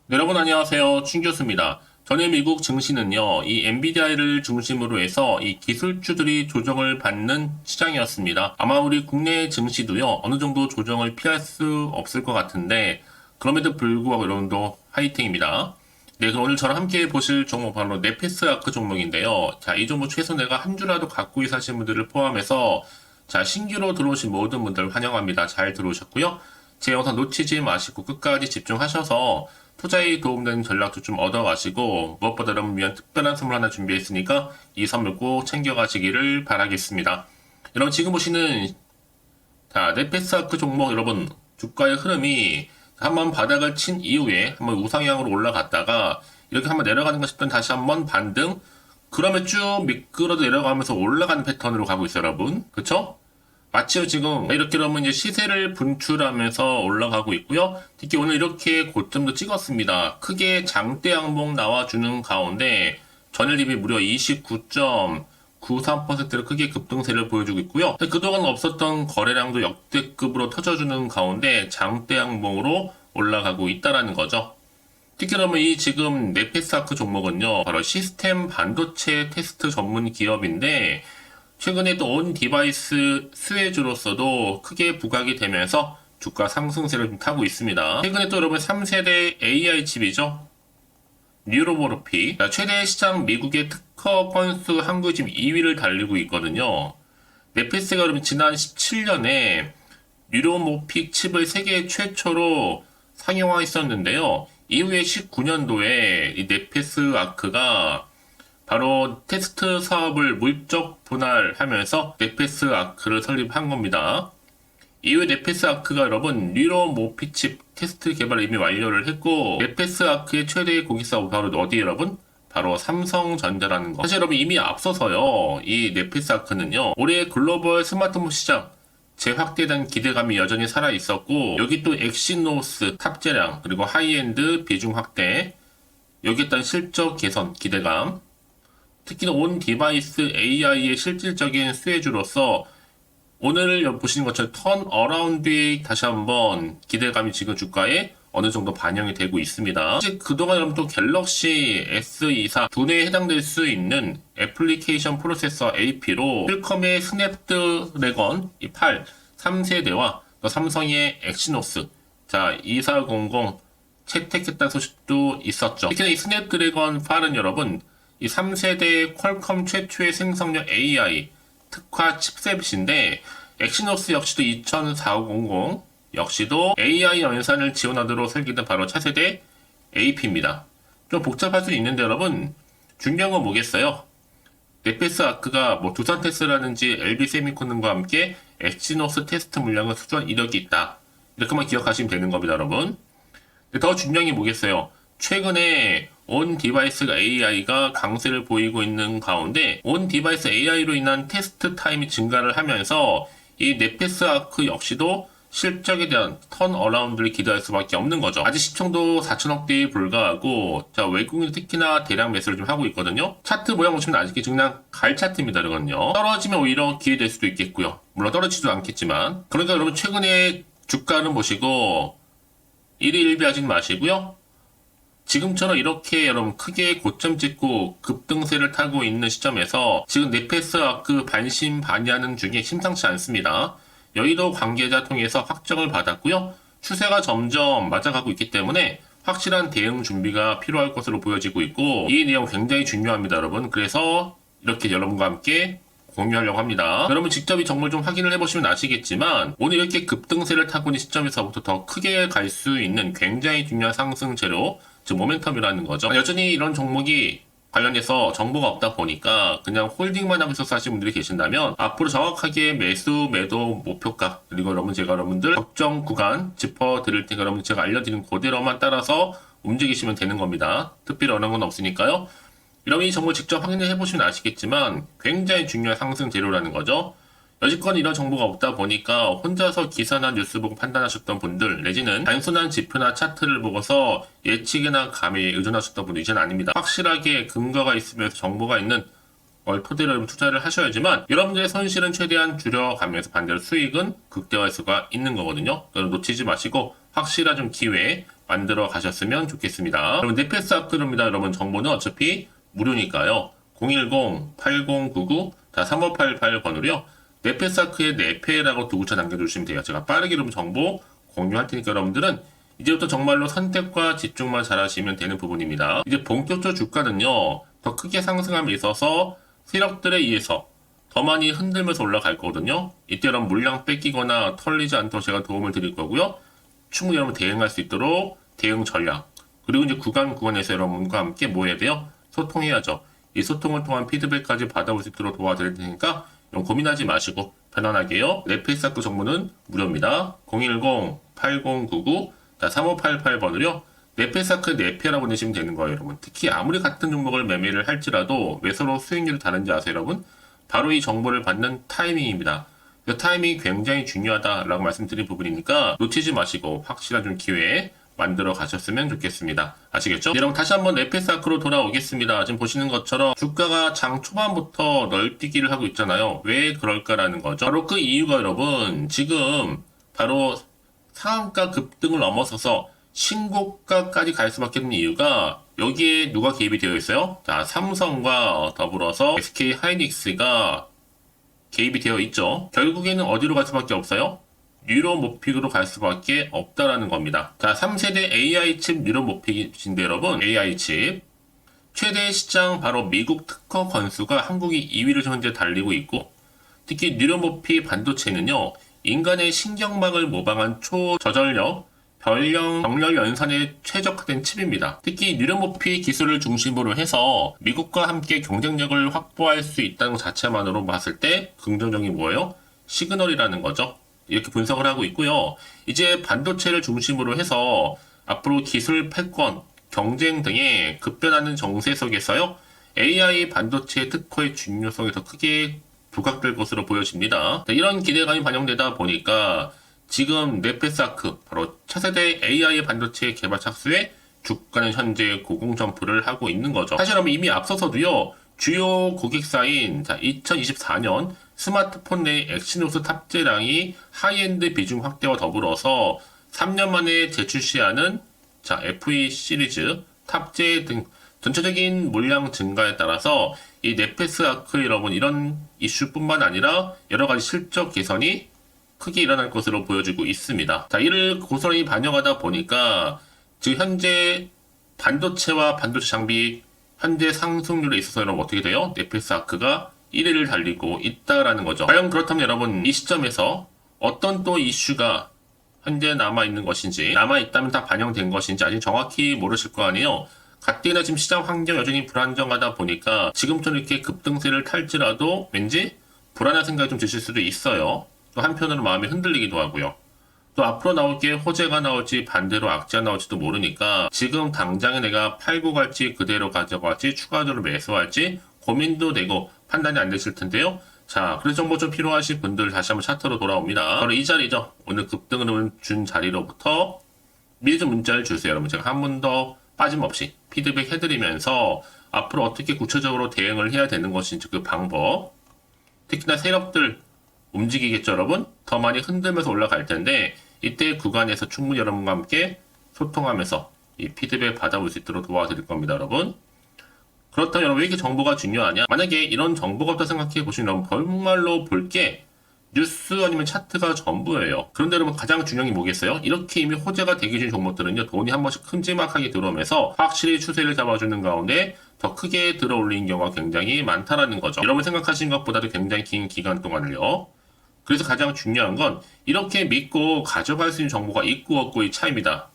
네, 여러분 안녕하세요. 춘 교수입니다. 전일 미국 증시는요, 이 엔비디아를 중심으로 해서 이 기술주들이 조정을 받는 시장이었습니다. 아마 우리 국내 증시도요, 어느 정도 조정을 피할 수 없을 것 같은데, 그럼에도 불구하고 여러분도 화이팅입니다. 네, 그럼 오늘 저랑 함께 보실 종목 바로 네페스아크 종목인데요. 자, 이 종목 최소 내가 한 주라도 갖고 있으신 분들을 포함해서 자, 신규로 들어오신 모든 분들 환영합니다. 잘 들어오셨고요. 제 영상 놓치지 마시고 끝까지 집중하셔서 투자에 도움되는 전략도 좀 얻어가시고 무엇보다 여러분 위한 특별한 선물 하나 준비했으니까 이 선물 꼭 챙겨가시기를 바라겠습니다. 여러분 지금 보시는 자 네페스아크 종목 여러분 주가의 흐름이 한번 바닥을 친 이후에 한번 우상향으로 올라갔다가 이렇게 한번 내려가는 것 싶더니 다시 한번 반등 그러면 쭉 미끄러져 내려가면서 올라가는 패턴으로 가고 있어요 여러분 그쵸? 마치 지금 이렇게 그러면 이제 시세를 분출하면서 올라가고 있고요. 특히 오늘 이렇게 고점도 찍었습니다. 크게 장대 양봉 나와주는 가운데 전일 대비 무려 29.93%로 크게 급등세를 보여주고 있고요. 그동안 없었던 거래량도 역대급으로 터져주는 가운데 장대 양봉으로 올라가고 있다라는 거죠. 특히 그러면 이 지금 네페스아크 종목은요. 바로 시스템 반도체 테스트 전문 기업인데 최근에 또 온 디바이스 수혜주로서도 크게 부각이 되면서 주가 상승세를 좀 타고 있습니다. 최근에 또 여러분 3세대 AI 칩이죠. 뉴로모르피 최대 시장 미국의 특허 건수 한국이 지금 2위를 달리고 있거든요. 네페스가 여러분 지난 17년에 뉴로모픽 칩을 세계 최초로 상용화했었는데요. 이후에 19년도에 이 네페스 아크가 바로 테스트 사업을 물적 분할하면서 네페스 아크를 설립한 겁니다. 이후에 네페스 아크가 여러분 뉴로모피칩 테스트 개발을 이미 완료를 했고 네페스 아크의 최대 고객사가 바로 어디 여러분? 바로 삼성전자라는 거. 사실 여러분 이미 앞서서요. 이 네페스 아크는요. 올해 글로벌 스마트폰 시장 재확대된 기대감이 여전히 살아있었고 여기 또 엑시노스 탑재량 그리고 하이엔드 비중 확대 여기에 따른 실적 개선 기대감 특히 온 디바이스 AI의 실질적인 수혜주로서 오늘 보시는 것처럼 턴 어라운드에 다시 한번 기대감이 지금 주가에 어느 정도 반영이 되고 있습니다. 이제 그동안 여러분 또 갤럭시 S24 두뇌에 해당될 수 있는 애플리케이션 프로세서 AP로 퀄컴의 스냅드래건 8 3세대와 또 삼성의 엑시노스 자 2400 채택했다는 소식도 있었죠. 특히나 이 스냅드래건 8은 여러분 이 3세대 퀄컴 최초의 생성형 AI 특화 칩셋인데 엑시노스 역시도 20400 역시도 AI 연산을 지원하도록 설계된 바로 차세대 AP입니다. 좀 복잡할 수 있는데 여러분 중요한 건 뭐겠어요? 네페스 아크가 뭐 두산 테스라든지 LB 세미콘과 함께 엑시노스 테스트 물량을 수주한 이력이 있다. 이렇게만 기억하시면 되는 겁니다 여러분. 더 중요한 게 뭐겠어요? 최근에 온 디바이스 AI가 강세를 보이고 있는 가운데 온 디바이스 AI로 인한 테스트 타임이 증가를 하면서 이 네페스 아크 역시도 실적에 대한 턴 어라운드를 기대할 수밖에 없는 거죠. 아직 시총도 4천억대에 불과하고 자 외국인 특히나 대량 매수를 좀 하고 있거든요. 차트 모양 보시면 아직 그냥 갈 차트입니다. 이거는요. 떨어지면 오히려 기회될 수도 있겠고요. 물론 떨어지지도 않겠지만 그러니까 여러분 최근에 주가는 보시고 일희일비하지 마시고요. 지금처럼 이렇게 여러분 크게 고점 찍고 급등세를 타고 있는 시점에서 지금 네페스 아크 반신반의하는 중에 심상치 않습니다. 여의도 관계자 통해서 확정을 받았고요. 추세가 점점 맞아가고 있기 때문에 확실한 대응 준비가 필요할 것으로 보여지고 있고 이 내용 굉장히 중요합니다 여러분. 그래서 이렇게 여러분과 함께 공유하려고 합니다. 여러분 직접 이 정보를 좀 확인을 해보시면 아시겠지만 오늘 이렇게 급등세를 타고 있는 시점에서부터 더 크게 갈 수 있는 굉장히 중요한 상승 재료 즉 모멘텀이라는 거죠. 여전히 이런 종목이 관련해서 정보가 없다 보니까 그냥 홀딩만 하고 있어서 하시는 분들이 계신다면 앞으로 정확하게 매수, 매도, 목표가 그리고 여러분 제가 여러분들 적정 구간 짚어드릴 테니까 여러분 제가 알려드린 그대로만 따라서 움직이시면 되는 겁니다. 특별히 어려운 건 없으니까요. 여러분이 정보 직접 확인을 해보시면 아시겠지만 굉장히 중요한 상승 재료라는 거죠. 여지껏 이런 정보가 없다 보니까 혼자서 기사나 뉴스 보고 판단하셨던 분들 내지는 단순한 지표나 차트를 보고서 예측이나 감에 의존하셨던 분들 이제는 아닙니다. 확실하게 근거가 있으면서 정보가 있는 걸 토대로 투자를 하셔야지만 여러분들의 손실은 최대한 줄여가면서 반대로 수익은 극대화할 수가 있는 거거든요. 여러분 놓치지 마시고 확실한 좀 기회 만들어 가셨으면 좋겠습니다. 여러분 넷패스아크입니다. 여러분 정보는 어차피 무료니까요. 010-8099-3588번으로요. 넷패스아크의 넷패라고 두 글자 남겨주시면 돼요. 제가 빠르게 여러분 정보 공유할 테니까 여러분들은 이제부터 정말로 선택과 집중만 잘하시면 되는 부분입니다. 이제 본격적 주가는요. 더 크게 상승함에 있어서 세력들에 의해서 더 많이 흔들면서 올라갈 거거든요. 이때 여러분 물량 뺏기거나 털리지 않도록 제가 도움을 드릴 거고요. 충분히 여러분 대응할 수 있도록 대응 전략, 그리고 이제 구간에서 여러분과 함께 뭐 해야 돼요? 소통해야죠. 이 소통을 통한 피드백까지 받아볼 수 있도록 도와드릴 테니까 고민하지 마시고 편안하게요. 넷패스아크 정보는 무료입니다. 010-8099-3588번으로요. 넷패스아크 넷패라고 내시면 되는 거예요, 여러분. 특히 아무리 같은 종목을 매매를 할지라도 왜 서로 수익률이 다른지 아세요, 여러분? 바로 이 정보를 받는 타이밍입니다. 그 타이밍이 굉장히 중요하다라고 말씀드린 부분이니까 놓치지 마시고 확실한 좀 기회에 만들어 가셨으면 좋겠습니다. 아시겠죠? 네, 여러분 다시 한번 넷패스아크로 돌아오겠습니다. 지금 보시는 것처럼 주가가 장 초반부터 널뛰기를 하고 있잖아요. 왜 그럴까라는 거죠. 바로 그 이유가 여러분 지금 바로 상한가 급등을 넘어서서 신고가까지 갈 수밖에 없는 이유가 여기에 누가 개입이 되어 있어요? 자, 삼성과 더불어서 SK 하이닉스가 개입이 되어 있죠. 결국에는 어디로 갈 수밖에 없어요? 뉴로모픽으로 갈 수밖에 없다라는 겁니다. 자, 3세대 AI 칩 뉴로모픽인데 여러분, AI 칩 최대 시장 바로 미국 특허 건수가 한국이 2위를 현재 달리고 있고, 특히 뉴로모픽 반도체는요, 인간의 신경막을 모방한 초저전력 병렬 연산에 최적화된 칩입니다. 특히 뉴로모픽 기술을 중심으로 해서 미국과 함께 경쟁력을 확보할 수 있다는 것 자체만으로 봤을 때 긍정적인 뭐예요? 시그널이라는 거죠. 이렇게 분석을 하고 있고요. 이제 반도체를 중심으로 해서 앞으로 기술 패권, 경쟁 등의 급변하는 정세 속에서요. AI 반도체 특허의 중요성이 더 크게 부각될 것으로 보여집니다. 이런 기대감이 반영되다 보니까 지금 넷패스아크, 바로 차세대 AI 반도체 개발 착수에 주가는 현재 고공점프를 하고 있는 거죠. 사실 이미 앞서서도요. 주요 고객사인 2024년 스마트폰 내 엑시노스 탑재량이 하이엔드 비중 확대와 더불어서 3년 만에 재출시하는 FE 시리즈 탑재 등 전체적인 물량 증가에 따라서 이 넷패스아크 여러분 이런 이슈뿐만 아니라 여러 가지 실적 개선이 크게 일어날 것으로 보여지고 있습니다. 자, 이를 고스란히 반영하다 보니까 지금 현재 반도체와 반도체 장비 현재 상승률에 있어서 여러분 어떻게 돼요? 넷패스아크가 1위를 달리고 있다라는 거죠. 과연 그렇다면 여러분 이 시점에서 어떤 또 이슈가 현재 남아있는 것인지, 남아있다면 다 반영된 것인지 아직 정확히 모르실 거 아니에요. 가뜩이나 지금 시장 환경 여전히 불안정하다 보니까 지금처럼 이렇게 급등세를 탈지라도 왠지 불안한 생각이 좀 드실 수도 있어요. 또 한편으로 마음이 흔들리기도 하고요. 또 앞으로 나올 게 호재가 나올지 반대로 악재가 나올지도 모르니까 지금 당장에 내가 팔고 갈지 그대로 가져갈지 추가적으로 매수할지 고민도 되고 판단이 안 되실 텐데요. 자, 그래서 정보 좀 필요하신 분들 다시 한번 차트로 돌아옵니다. 바로 이 자리죠. 오늘 급등을 준 자리로부터 미리 좀 문자를 주세요. 여러분 제가 한 번 더 빠짐없이 피드백 해드리면서 앞으로 어떻게 구체적으로 대응을 해야 되는 것인지 그 방법, 특히나 세력들 움직이겠죠 여러분? 더 많이 흔들면서 올라갈 텐데 이때 구간에서 충분히 여러분과 함께 소통하면서 이 피드백 받아볼 수 있도록 도와드릴 겁니다 여러분. 그렇다면 여러분 왜 이렇게 정보가 중요하냐? 만약에 이런 정보가 없다 생각해 보시면 정말로 볼 게 뉴스 아니면 차트가 전부예요. 그런데 여러분 가장 중요한 게 뭐겠어요? 이렇게 이미 호재가 되기 전 종목들은요 돈이 한 번씩 큼지막하게 들어오면서 확실히 추세를 잡아주는 가운데 더 크게 들어올리는 경우가 굉장히 많다라는 거죠. 여러분 생각하신 것보다도 굉장히 긴 기간 동안을요. 그래서 가장 중요한 건 이렇게 믿고 가져갈 수 있는 정보가 있고 없고의 차이입니다.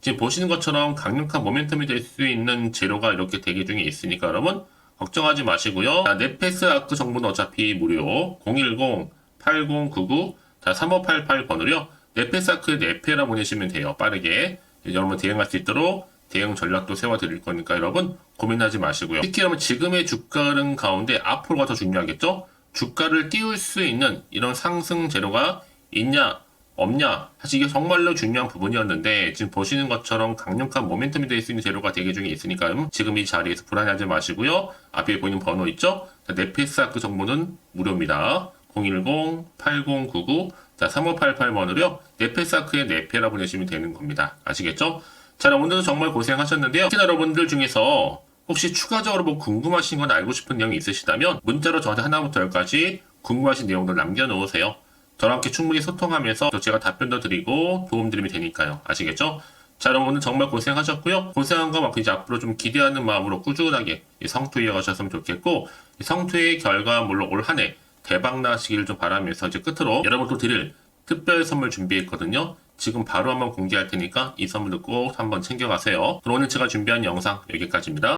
지금 보시는 것처럼 강력한 모멘텀이 될 수 있는 재료가 이렇게 대기 중에 있으니까 여러분 걱정하지 마시고요. 넷패스아크 정보는 어차피 무료 010-8099-3588번으로요. 넷패스아크에 넷패라 보내시면 돼요. 빠르게 여러분 대응할 수 있도록 대응 전략도 세워드릴 거니까 여러분 고민하지 마시고요. 특히 여러분 지금의 주가 흐름 가운데 앞으로가 더 중요하겠죠? 주가를 띄울 수 있는 이런 상승 재료가 있냐 없냐 사실 이게 정말로 중요한 부분이었는데 지금 보시는 것처럼 강력한 모멘텀이 될 수 있는 재료가 대기 중에 있으니까요. 지금 이 자리에서 불안해하지 마시고요. 앞에 보이는 번호 있죠? 넷패스아크 정보는 무료입니다. 010-8099-3588번으로요. 넷패스아크의 넷패라 보내시면 되는 겁니다. 아시겠죠? 자, 오늘도 정말 고생하셨는데요. 혹시 여러분들 중에서 혹시 추가적으로 뭐 궁금하신 건 알고 싶은 내용이 있으시다면 문자로 저한테 하나부터 열까지 궁금하신 내용들 남겨놓으세요. 저랑 함께 충분히 소통하면서 제가 답변도 드리고 도움드리면 되니까요. 아시겠죠? 자, 여러분 오늘 정말 고생하셨고요. 고생한 것만큼 이제 앞으로 좀 기대하는 마음으로 꾸준하게 이 성투 이어가셨으면 좋겠고, 이 성투의 결과 물론 올 한 해 대박 나시기를 좀 바라면서 이제 끝으로 여러분 또 드릴 특별 선물 준비했거든요. 지금 바로 한번 공개할 테니까 이 선물도 꼭 한번 챙겨가세요. 그럼 오늘 제가 준비한 영상 여기까지입니다.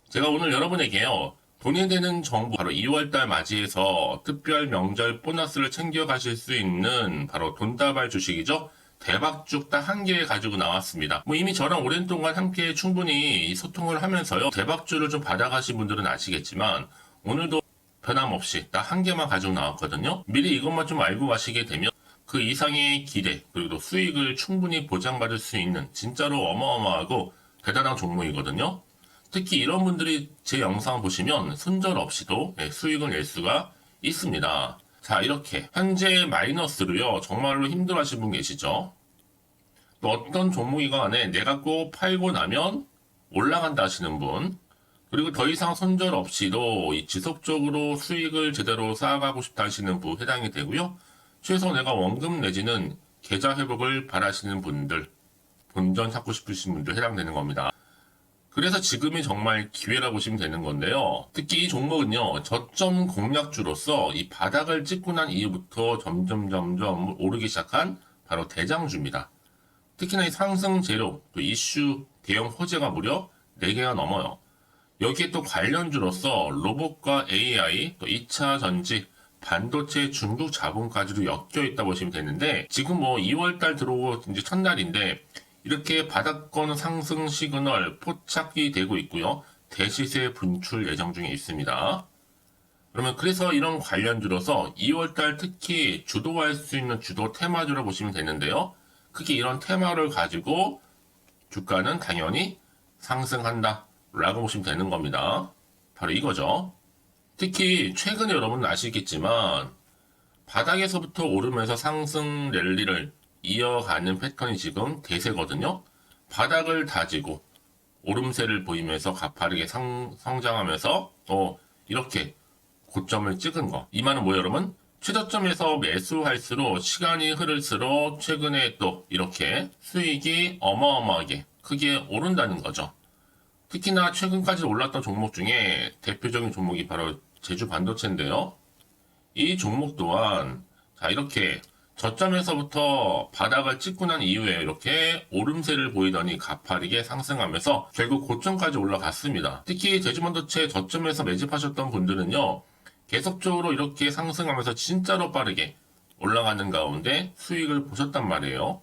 제가 오늘 여러분에게요, 돈이 되는 정보, 바로 2월달 맞이해서 특별 명절 보너스를 챙겨가실 수 있는 바로 돈다발 주식이죠. 대박죽 딱 한 개 가지고 나왔습니다. 뭐 이미 저랑 오랜 동안 함께 충분히 소통을 하면서요, 대박주를 좀 받아가신 분들은 아시겠지만 오늘도 변함없이 딱 한 개만 가지고 나왔거든요. 미리 이것만 좀 알고 가시게 되면 그 이상의 기대 그리고 수익을 충분히 보장받을 수 있는 진짜로 어마어마하고 대단한 종목이거든요. 특히 이런 분들이 제 영상 보시면 손절없이도 수익을 낼 수가 있습니다. 자, 이렇게 현재 마이너스로요, 정말로 힘들어하시는 분 계시죠? 또 어떤 종목이건 간에 내가 꼭 팔고 나면 올라간다 하시는 분, 그리고 더 이상 손절 없이도 지속적으로 수익을 제대로 쌓아가고 싶다 하시는 분 해당이 되고요. 최소 내가 원금 내지는 계좌 회복을 바라시는 분들, 본전 찾고 싶으신 분들 해당되는 겁니다. 그래서 지금이 정말 기회라고 보시면 되는 건데요. 특히 이 종목은요, 저점 공략주로서 이 바닥을 찍고 난 이후부터 점점 오르기 시작한 바로 대장주입니다. 특히나 이 상승 재료, 또 이슈, 대형 호재가 무려 4개가 넘어요. 여기에 또 관련주로서 로봇과 AI, 또 2차 전지, 반도체 중국 자본까지도 엮여 있다 보시면 되는데, 지금 뭐 2월달 들어오고 이제 첫날인데 이렇게 바닥권 상승 시그널 포착이 되고 있고요. 대시세 분출 예정 중에 있습니다. 그러면 그래서 이런 관련주로서 2월달 특히 주도할 수 있는 주도 테마주로 보시면 되는데요. 크게 이런 테마를 가지고 주가는 당연히 상승한다 라고 보시면 되는 겁니다. 바로 이거죠. 특히 최근에 여러분 아시겠지만 바닥에서부터 오르면서 상승 랠리를 이어가는 패턴이 지금 대세거든요. 바닥을 다지고 오름세를 보이면서 가파르게 성장하면서 이렇게 고점을 찍은 거. 이 말은 뭐예요, 여러분? 최저점에서 매수할수록 시간이 흐를수록 최근에 또 이렇게 수익이 어마어마하게 크게 오른다는 거죠. 특히나 최근까지 올랐던 종목 중에 대표적인 종목이 바로 제주 반도체인데요. 이 종목 또한 자, 이렇게 저점에서부터 바닥을 찍고 난 이후에 이렇게 오름세를 보이더니 가파르게 상승하면서 결국 고점까지 올라갔습니다. 특히 제주반도체 저점에서 매집하셨던 분들은요, 계속적으로 이렇게 상승하면서 진짜로 빠르게 올라가는 가운데 수익을 보셨단 말이에요.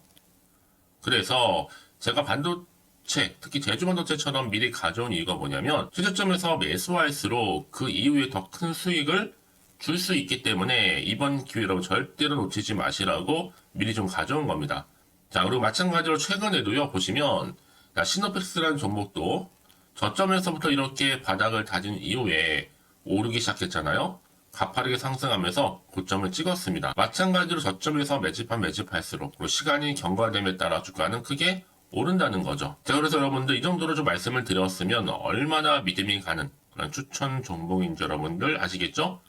그래서 제가 반도체, 특히 제주반도체처럼 미리 가져온 이유가 뭐냐면 최저점에서 매수할수록 그 이후에 더 큰 수익을 줄 수 있기 때문에 이번 기회로 절대로 놓치지 마시라고 미리 좀 가져온 겁니다. 자, 그리고 마찬가지로 최근에도요, 보시면 시노펙스라는 종목도 저점에서부터 이렇게 바닥을 다진 이후에 오르기 시작했잖아요. 가파르게 상승하면서 고점을 찍었습니다. 마찬가지로 저점에서 매집할수록 그리고 시간이 경과됨에 따라 주가는 크게 오른다는 거죠. 자, 그래서 여러분들 이 정도로 좀 말씀을 드렸으면 얼마나 믿음이 가는 그런 추천 종목인지 여러분들 아시겠죠?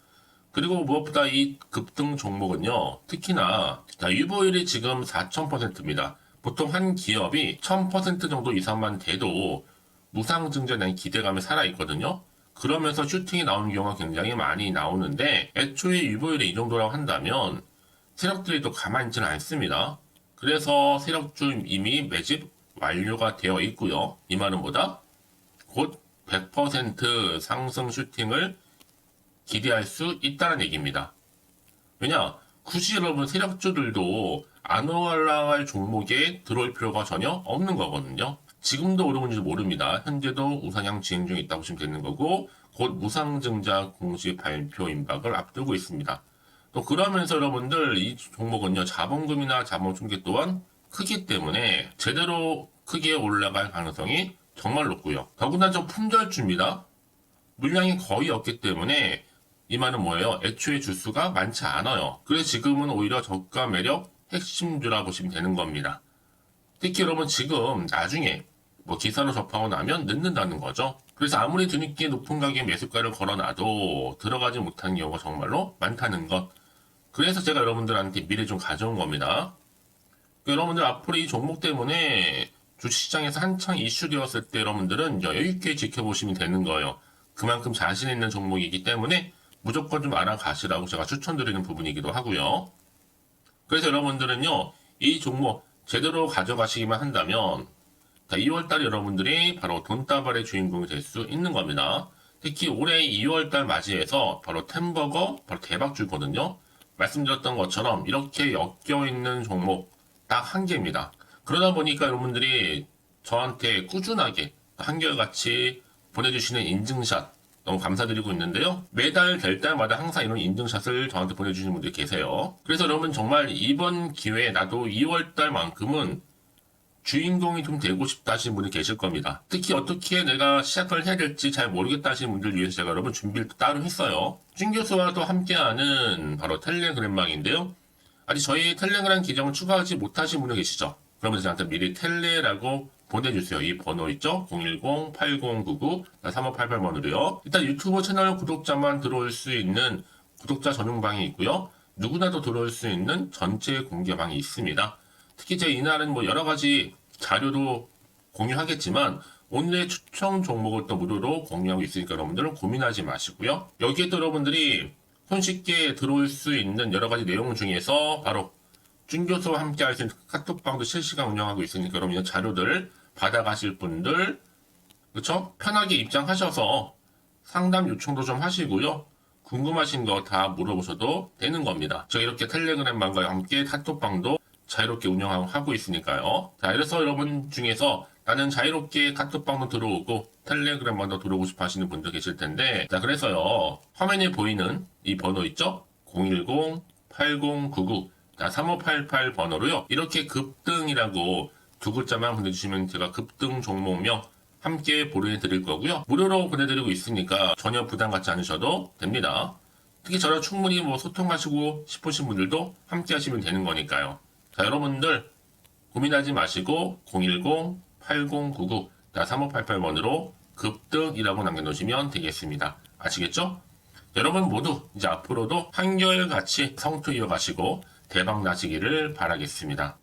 그리고 무엇보다 이 급등 종목은요, 특히나 유보율이 지금 4000%입니다. 보통 한 기업이 1000% 정도 이상만 돼도 무상증자에 대한 기대감이 살아있거든요. 그러면서 슈팅이 나오는 경우가 굉장히 많이 나오는데, 애초에 유보율이 이 정도라고 한다면 세력들이 또 가만히 있지는 않습니다. 그래서 세력주 이미 매집 완료가 되어 있고요. 이 말은 뭐다? 곧 100% 상승 슈팅을 기대할 수 있다는 얘기입니다. 왜냐? 굳이 여러분 세력주들도 안 올라갈 종목에 들어올 필요가 전혀 없는 거거든요. 지금도 오르는지 모릅니다. 현재도 우상향 진행 중에 있다고 보시면 되는 거고, 곧 무상증자 공시 발표 임박을 앞두고 있습니다. 또 그러면서 여러분들 이 종목은요, 자본금이나 자본중개 또한 크기 때문에 제대로 크게 올라갈 가능성이 정말 높고요. 더구나 좀 품절주입니다. 물량이 거의 없기 때문에 이 말은 뭐예요? 애초에 주수가 많지 않아요. 그래서 지금은 오히려 저가 매력 핵심주라 보시면 되는 겁니다. 특히 여러분 지금 나중에 뭐 기사로 접하고 나면 늦는다는 거죠. 그래서 아무리 뒤늦게 높은 가격에 매수가를 걸어놔도 들어가지 못하는 경우가 정말로 많다는 것. 그래서 제가 여러분들한테 미리 좀 가져온 겁니다. 여러분들 앞으로 이 종목 때문에 주식시장에서 한창 이슈되었을 때 여러분들은 여유있게 지켜보시면 되는 거예요. 그만큼 자신 있는 종목이기 때문에 무조건 좀 알아가시라고 제가 추천드리는 부분이기도 하고요. 그래서 여러분들은요, 이 종목 제대로 가져가시기만 한다면 2월달 여러분들이 바로 돈다발의 주인공이 될 수 있는 겁니다. 특히 올해 2월달 맞이해서 바로 템버거 바로 대박주거든요. 말씀드렸던 것처럼 이렇게 엮여있는 종목 딱 한 개입니다. 그러다 보니까 여러분들이 저한테 꾸준하게 한결같이 보내주시는 인증샷 너무 감사드리고 있는데요. 매달 될 때마다 항상 이런 인증샷을 저한테 보내주시는 분들이 계세요. 그래서 여러분 정말 이번 기회에 나도 2월달만큼은 주인공이 좀 되고 싶다 하시는 분이 계실 겁니다. 특히 어떻게 내가 시작을 해야 될지 잘 모르겠다 하시는 분들 위해서 제가 여러분 준비를 따로 했어요. 준 교수와도 함께하는 바로 텔레그램망인데요. 아직 저희 텔레그램 계정을 추가하지 못하신 분이 계시죠? 그러면 저한테 미리 텔레라고 보내주세요. 이 번호 있죠? 010-8099-3588번으로요. 일단 유튜브 채널 구독자만 들어올 수 있는 구독자 전용방이 있고요. 누구나도 들어올 수 있는 전체 공개방이 있습니다. 특히 제 이날은 뭐 여러 가지 자료도 공유하겠지만 오늘의 추천 종목을 또 무료로 공유하고 있으니까 여러분들은 고민하지 마시고요. 여기에 또 여러분들이 손쉽게 들어올 수 있는 여러 가지 내용 중에서 바로 준교수와 함께 할 수 있는 카톡방도 실시간 운영하고 있으니까 여러분 이 자료들 받아가실 분들 그쵸? 편하게 입장하셔서 상담 요청도 좀 하시고요. 궁금하신 거 다 물어보셔도 되는 겁니다. 제가 이렇게 텔레그램방과 함께 카톡방도 자유롭게 운영하고 있으니까요. 자, 이래서 여러분 중에서 나는 자유롭게 카톡방도 들어오고 텔레그램방도 들어오고 싶어 하시는 분들 계실 텐데, 자, 그래서요, 화면에 보이는 이 번호 있죠? 010-8099-3588 번호로요, 이렇게 급등이라고 두 글자만 보내주시면 제가 급등 종목명 함께 보내드릴 거고요. 무료로 보내드리고 있으니까 전혀 부담 갖지 않으셔도 됩니다. 특히 저랑 충분히 뭐 소통하시고 싶으신 분들도 함께 하시면 되는 거니까요. 자, 여러분들 고민하지 마시고 010-8099-3588번으로 급등이라고 남겨놓으시면 되겠습니다. 아시겠죠? 여러분 모두 이제 앞으로도 한결같이 성투 이어가시고 대박 나시기를 바라겠습니다.